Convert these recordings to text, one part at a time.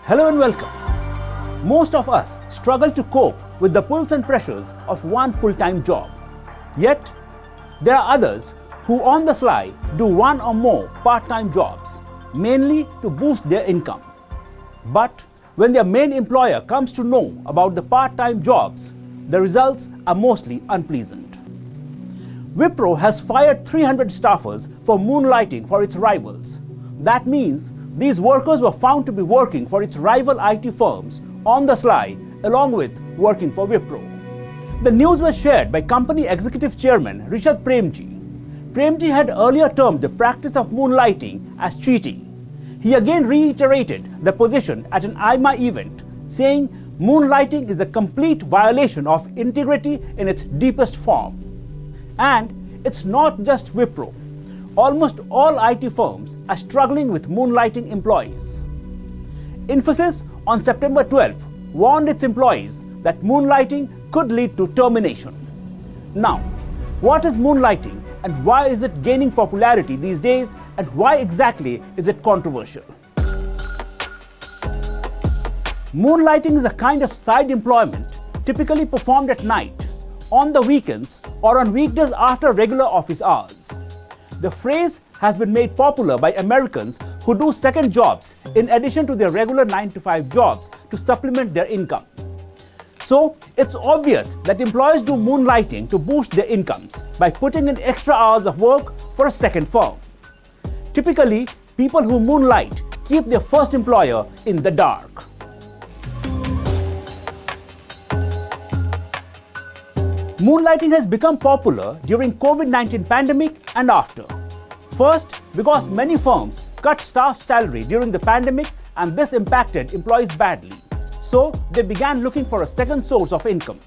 Hello and welcome. Most of us struggle to cope with the pulls and pressures of one full-time job. Yet, there are others who on the sly do one or more part-time jobs, mainly to boost their income. But when their main employer comes to know about the part-time jobs, the results are mostly unpleasant. Wipro has fired 300 staffers for moonlighting for its rivals. That means these workers were found to be working for its rival IT firms on the sly, along with working for Wipro. The news was shared by company executive chairman Rishad Premji. Premji had earlier termed the practice of moonlighting as cheating. He again reiterated the position at an IMA event, saying moonlighting is a complete violation of integrity in its deepest form. And it's not just Wipro. Almost all IT firms are struggling with moonlighting employees. Infosys on September 12 warned its employees that moonlighting could lead to termination. Now, what is moonlighting and why is it gaining popularity these days, and why exactly is it controversial? Moonlighting is a kind of side employment typically performed at night, on the weekends, or on weekdays after regular office hours. The phrase has been made popular by Americans who do second jobs in addition to their regular 9-to-5 jobs to supplement their income. So, it's obvious that employees do moonlighting to boost their incomes by putting in extra hours of work for a second firm. Typically, people who moonlight keep their first employer in the dark. Moonlighting has become popular during COVID-19 pandemic and after. First, because many firms cut staff salary during the pandemic and this impacted employees badly. So, they began looking for a second source of income.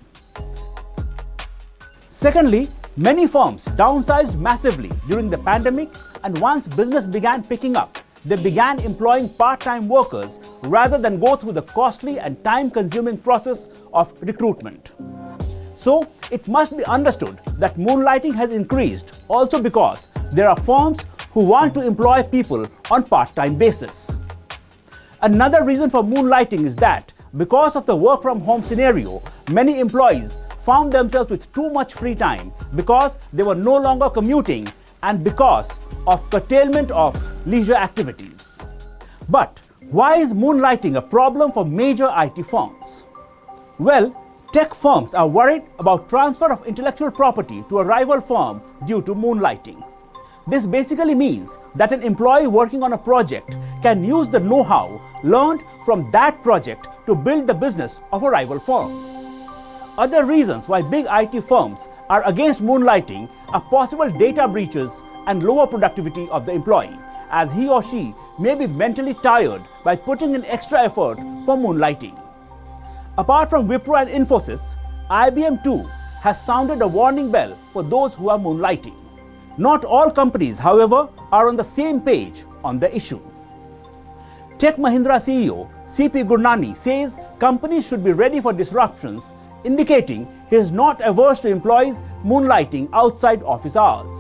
Secondly, many firms downsized massively during the pandemic, and once business began picking up, they began employing part-time workers rather than go through the costly and time-consuming process of recruitment. So, it must be understood that moonlighting has increased also because there are firms who want to employ people on part-time basis. Another reason for moonlighting is that because of the work-from-home scenario, many employees found themselves with too much free time because they were no longer commuting and because of curtailment of leisure activities. But why is moonlighting a problem for major IT firms? Well, tech firms are worried about transfer of intellectual property to a rival firm due to moonlighting. This basically means that an employee working on a project can use the know-how learned from that project to build the business of a rival firm. Other reasons why big IT firms are against moonlighting are possible data breaches and lower productivity of the employee, as he or she may be mentally tired by putting in extra effort for moonlighting. Apart from Wipro and Infosys, IBM too has sounded a warning bell for those who are moonlighting. Not all companies, however, are on the same page on the issue. Tech Mahindra CEO C.P. Gurnani says companies should be ready for disruptions, indicating he is not averse to employees moonlighting outside office hours.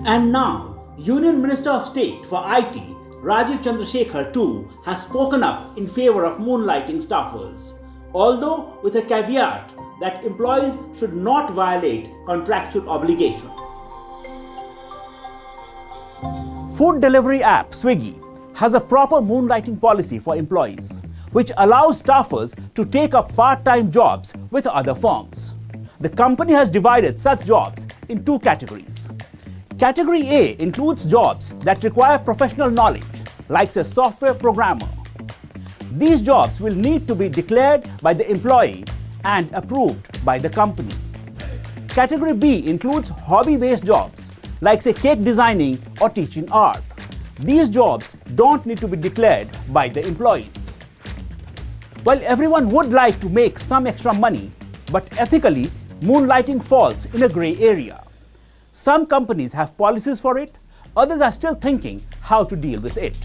And now, Union Minister of State for IT, Rajiv Chandrasekhar too has spoken up in favor of moonlighting staffers, although with a caveat that employees should not violate contractual obligation. Food delivery app Swiggy has a proper moonlighting policy for employees, which allows staffers to take up part-time jobs with other firms. The company has divided such jobs in two categories. Category A includes jobs that require professional knowledge, like a software programmer. These jobs will need to be declared by the employee and approved by the company. Category B includes hobby-based jobs, like say cake designing or teaching art. These jobs don't need to be declared by the employees. While everyone would like to make some extra money, but ethically, moonlighting falls in a gray area. Some companies have policies for it, others are still thinking how to deal with it.